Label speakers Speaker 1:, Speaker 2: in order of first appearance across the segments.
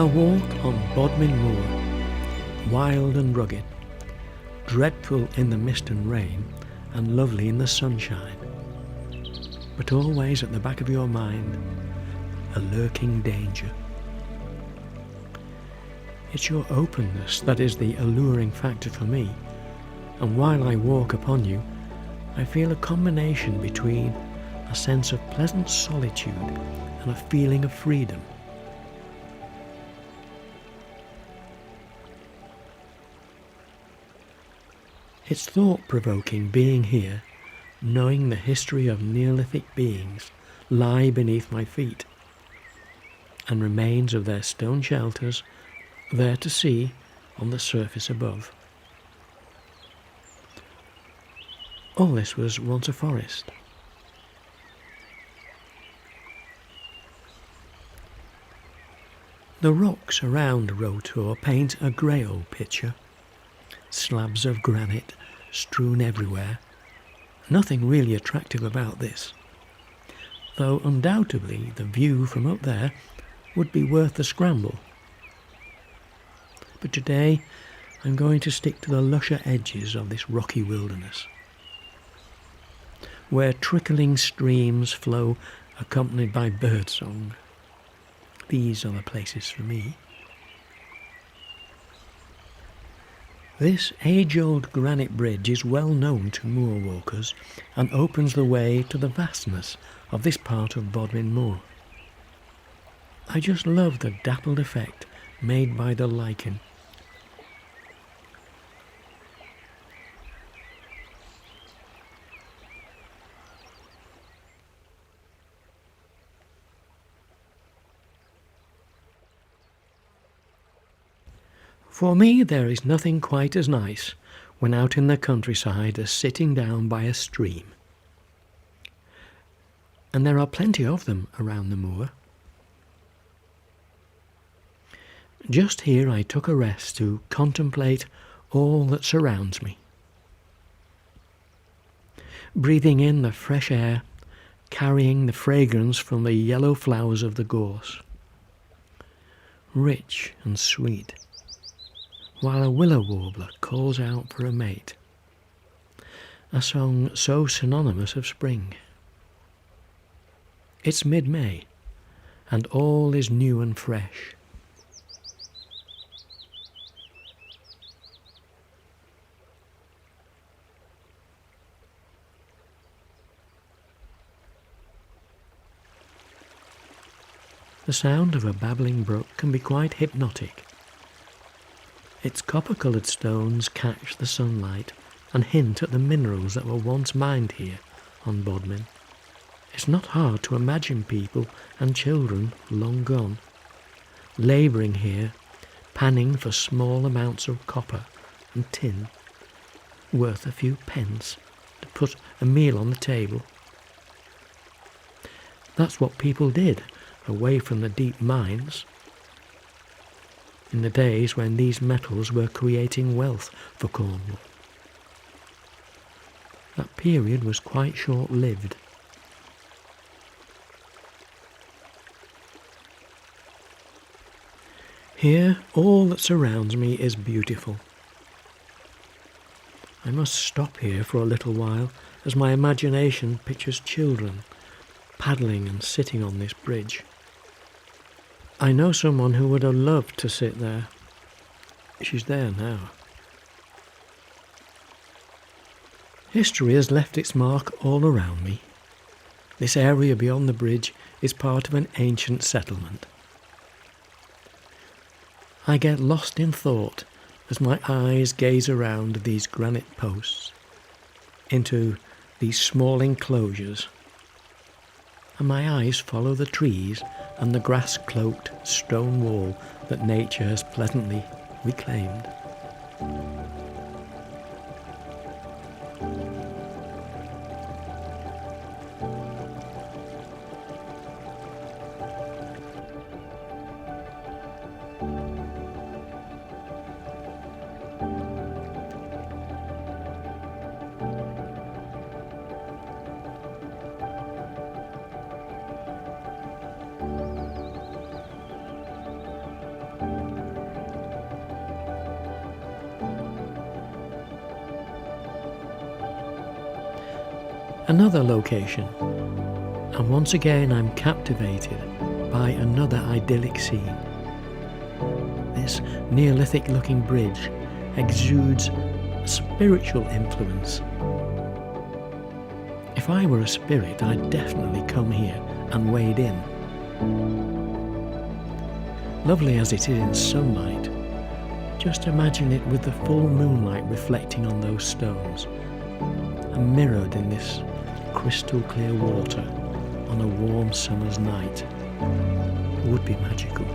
Speaker 1: A walk on Bodmin Moor, wild and rugged, dreadful in the mist and rain, and lovely in the sunshine, but always at the back of your mind, a lurking danger. It's your openness that is the alluring factor for me, and while I walk upon you, I feel a combination between a sense of pleasant solitude and a feeling of freedom. It's thought-provoking being here, knowing the history of Neolithic beings lie beneath my feet, and remains of their stone shelters there to see on the surface above. All this was once a forest. The rocks around Rotor paint a grey old picture. Slabs of granite strewn everywhere. Nothing really attractive about this, though undoubtedly the view from up there would be worth the scramble. But today I'm going to stick to the lusher edges of this rocky wilderness, where trickling streams flow accompanied by birdsong. These are the places for me. This age-old granite bridge is well known to moor walkers and opens the way to the vastness of this part of Bodmin Moor. I just love the dappled effect made by the lichen. For me, there is nothing quite as nice when out in the countryside as sitting down by a stream. And there are plenty of them around the moor. Just here I took a rest to contemplate all that surrounds me. Breathing in the fresh air, carrying the fragrance from the yellow flowers of the gorse. Rich and sweet, while a willow warbler calls out for a mate, a song so synonymous of spring. It's mid-May, and all is new and fresh. The sound of a babbling brook can be quite hypnotic. Its copper-coloured stones catch the sunlight and hint at the minerals that were once mined here on Bodmin. It's not hard to imagine people and children long gone, labouring here, panning for small amounts of copper and tin, worth a few pence to put a meal on the table. That's what people did away from the deep mines, in the days when these metals were creating wealth for Cornwall. That period was quite short-lived. Here, all that surrounds me is beautiful. I must stop here for a little while, as my imagination pictures children paddling and sitting on this bridge. I know someone who would have loved to sit there. She's there now. History has left its mark all around me. This area beyond the bridge is part of an ancient settlement. I get lost in thought as my eyes gaze around these granite posts, into these small enclosures, and my eyes follow the trees and the grass-cloaked stone wall that nature has pleasantly reclaimed. Another location, and once again I'm captivated by another idyllic scene. This Neolithic looking bridge exudes a spiritual influence. If I were a spirit, I'd definitely come here and wade in. Lovely as it is in sunlight, just imagine it with the full moonlight reflecting on those stones and mirrored in this crystal clear water on a warm summer's night. It would be magical,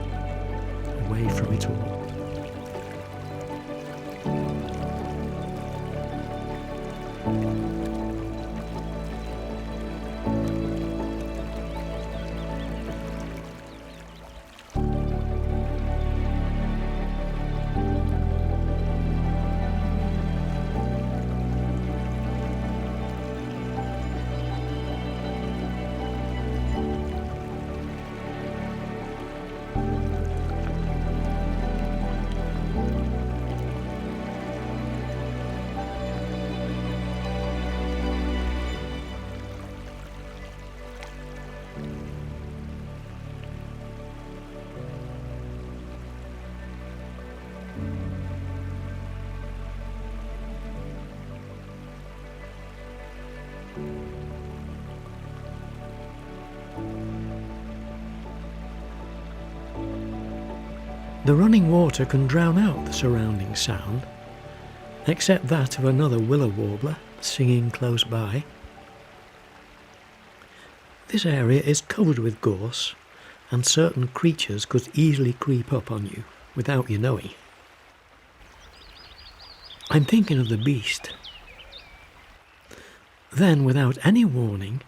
Speaker 1: away from it all. The running water can drown out the surrounding sound, except that of another willow warbler singing close by. This area is covered with gorse, and certain creatures could easily creep up on you without you knowing. I'm thinking of the beast. Then, without any warning,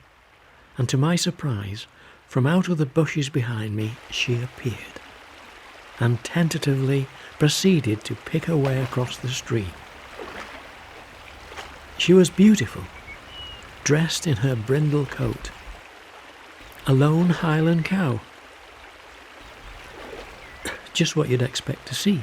Speaker 1: and to my surprise, from out of the bushes behind me she appeared, and tentatively proceeded to pick her way across the stream. She was beautiful, dressed in her brindle coat, a lone Highland cow. Just what you'd expect to see.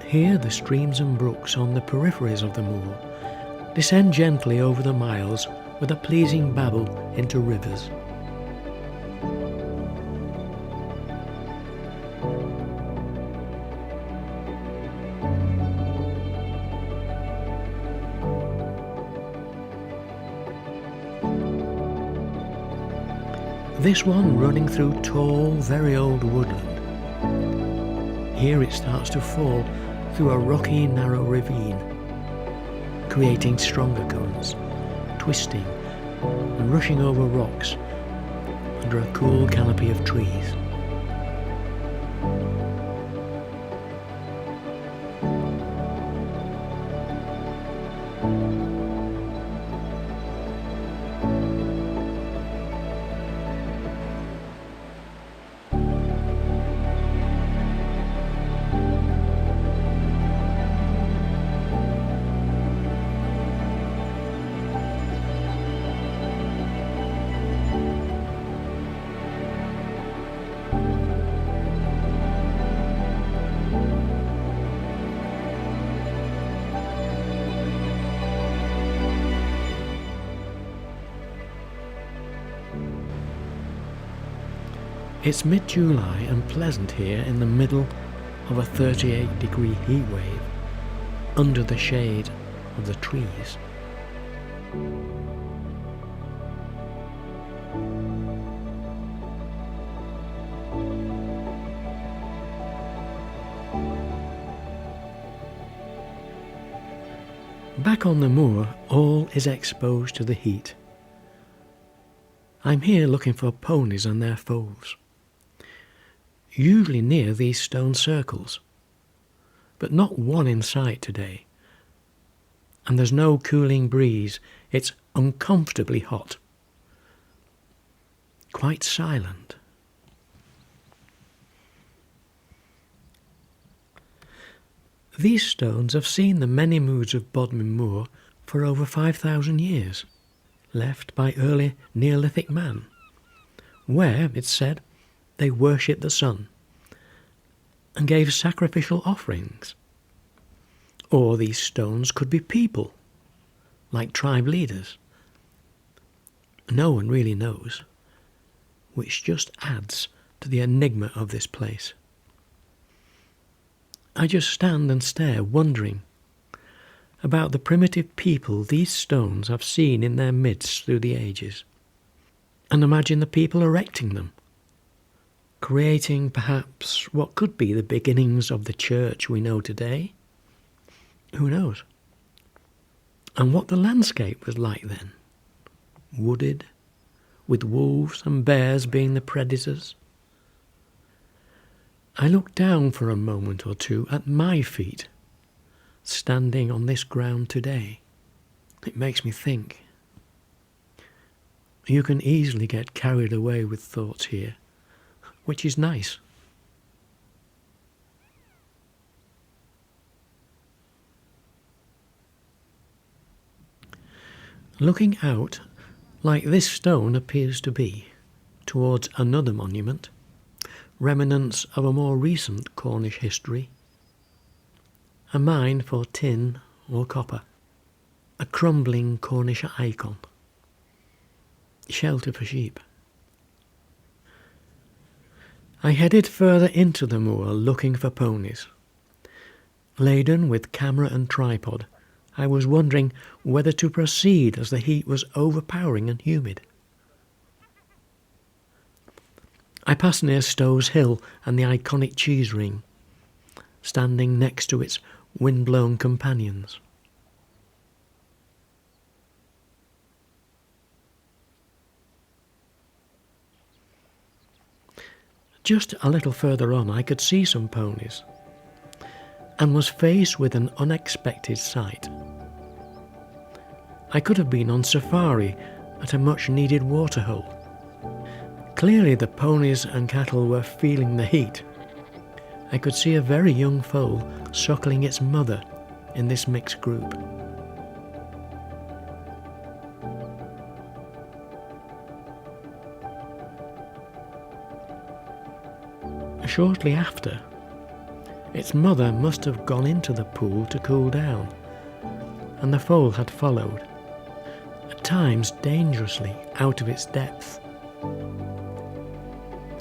Speaker 1: Here the streams and brooks on the peripheries of the moor descend gently over the miles with a pleasing babble into rivers. This one running through tall, very old woodland. Here it starts to fall through a rocky, narrow ravine, creating stronger currents, twisting and rushing over rocks under a cool canopy of trees. It's mid-July and pleasant here in the middle of a 38-degree heat wave, under the shade of the trees. Back on the moor, all is exposed to the heat. I'm here looking for ponies and their foals, usually near these stone circles. but not one in sight today. And there's no cooling breeze. It's uncomfortably hot. Quite silent. These stones have seen the many moods of Bodmin Moor for over 5,000 years, left by early Neolithic man, where, it's said, they worshipped the sun and gave sacrificial offerings. Or these stones could be people, like tribe leaders. No one really knows, which just adds to the enigma of this place. I just stand and stare, wondering about the primitive people these stones have seen in their midst through the ages, and imagine the people erecting them, creating perhaps what could be the beginnings of the church we know today. Who knows? And what the landscape was like then. Wooded, with wolves and bears being the predators. I looked down for a moment or two at my feet, standing on this ground today. It makes me think. You can easily get carried away with thoughts here, which is nice. Looking out, like this stone appears to be, towards another monument, remnants of a more recent Cornish history, a mine for tin or copper, a crumbling Cornish icon, shelter for sheep. I headed further into the moor looking for ponies. Laden with camera and tripod, I was wondering whether to proceed as the heat was overpowering and humid. I passed near Stowe's Hill and the iconic cheese ring, standing next to its wind-blown companions. Just a little further on I could see some ponies, and was faced with an unexpected sight. I could have been on safari at a much-needed waterhole. Clearly the ponies and cattle were feeling the heat. I could see a very young foal suckling its mother in this mixed group. Shortly after, its mother must have gone into the pool to cool down, and the foal had followed, at times dangerously out of its depth.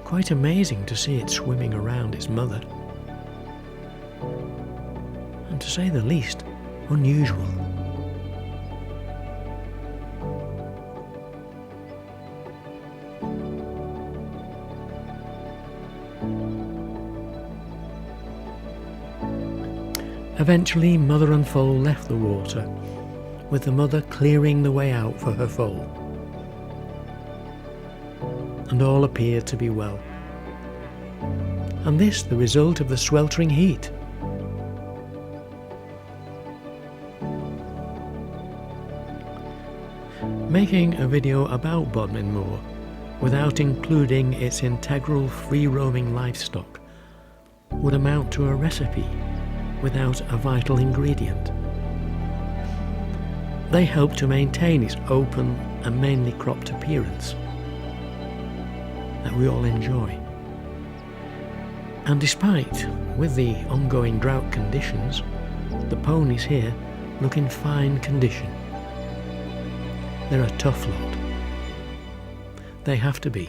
Speaker 1: Quite amazing to see it swimming around its mother, and to say the least, unusual. Eventually, mother and foal left the water, with the mother clearing the way out for her foal. And all appeared to be well. And this the result of the sweltering heat. Making a video about Bodmin Moor without including its integral free-roaming livestock would amount to a recipe without a vital ingredient. They help to maintain its open and mainly cropped appearance that we all enjoy. And despite, with the ongoing drought conditions, the ponies here look in fine condition. They're a tough lot. They have to be.